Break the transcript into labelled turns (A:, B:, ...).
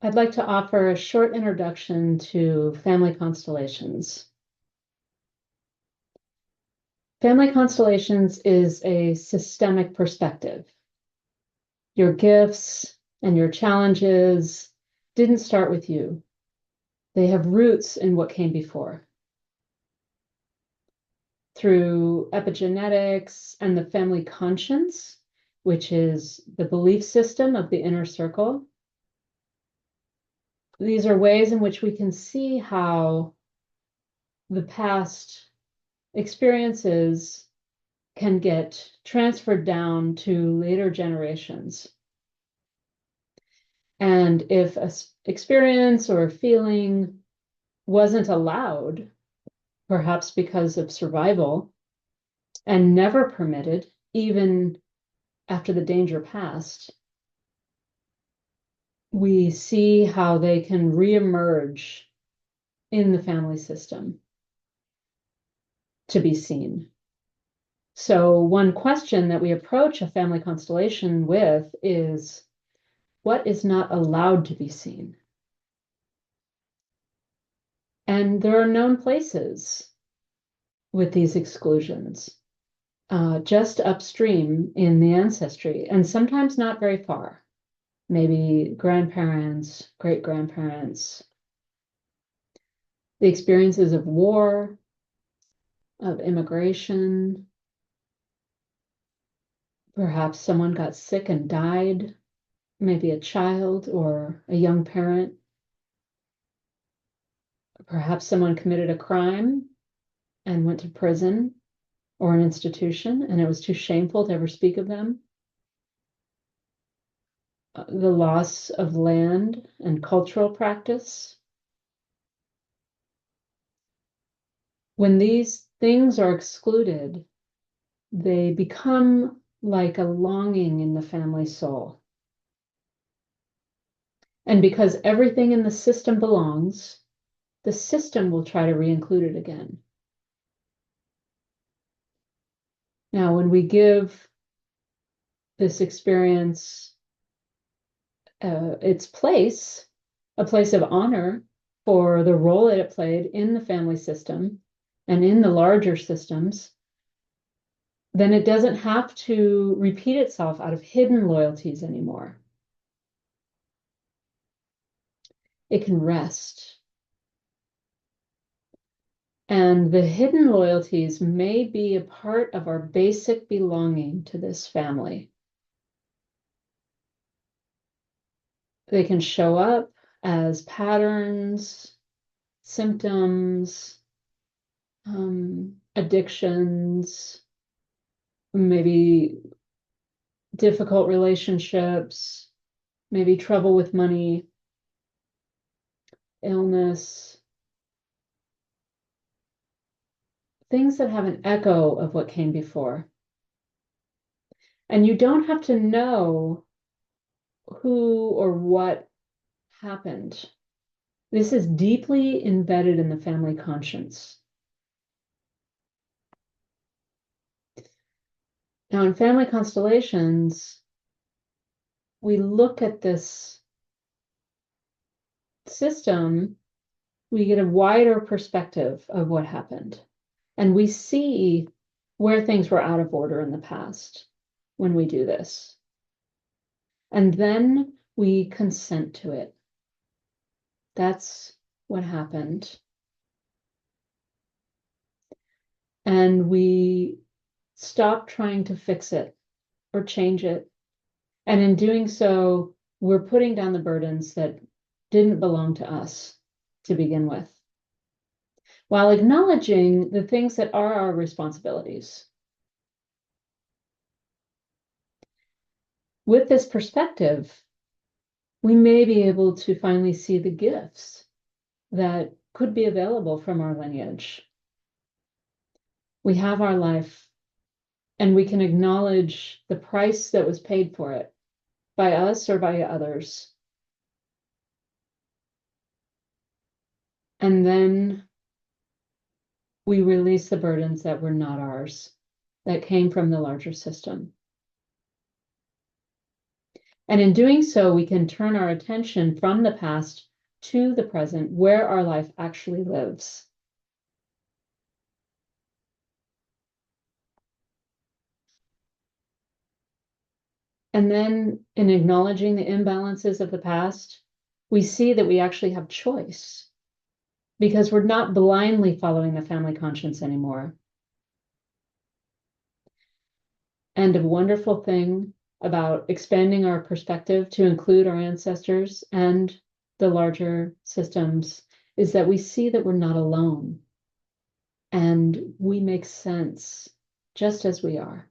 A: I'd like to offer a short introduction to family constellations. Family constellations is a systemic perspective. Your gifts and your challenges didn't start with you. They have roots in what came before. Through epigenetics and the family conscience, which is the belief system of the inner circle, these are ways in which we can see how the past experiences can get transferred down to later generations. And if an experience or a feeling wasn't allowed, perhaps because of survival, and never permitted, even after the danger passed, we see how they can reemerge in the family system to be seen. So one question that we approach a family constellation with is, what is not allowed to be seen? And there are known places with these exclusions, just upstream in the ancestry, and sometimes not very far. Maybe grandparents, great-grandparents. The experiences of war, of immigration. Perhaps someone got sick and died, maybe a child or a young parent. Perhaps someone committed a crime and went to prison or an institution, and it was too shameful to ever speak of them. The loss of land and cultural practice. When these things are excluded, they become like a longing in the family soul. And because everything in the system belongs, the system will try to re-include it again. Now, when we give this experience its place, a place of honor for the role that it played in the family system and in the larger systems, then it doesn't have to repeat itself out of hidden loyalties anymore. It can rest. And the hidden loyalties may be a part of our basic belonging to this family. They can show up as patterns, symptoms, addictions, maybe difficult relationships, maybe trouble with money, illness, things that have an echo of what came before. And you don't have to know who or what happened. This is deeply embedded in the family conscience. Now, in family constellations, we look at this system, we get a wider perspective of what happened. And we see where things were out of order in the past when we do this. And then we consent to it. That's what happened. And we stop trying to fix it or change it. And in doing so, we're putting down the burdens that didn't belong to us to begin with, while acknowledging the things that are our responsibilities. With this perspective, we may be able to finally see the gifts that could be available from our lineage. We have our life, and we can acknowledge the price that was paid for it by us or by others. And then we release the burdens that were not ours, that came from the larger system. And in doing so, we can turn our attention from the past to the present, where our life actually lives. And then in acknowledging the imbalances of the past, we see that we actually have choice because we're not blindly following the family conscience anymore. And a wonderful thing about expanding our perspective to include our ancestors and the larger systems is that we see that we're not alone and we make sense just as we are.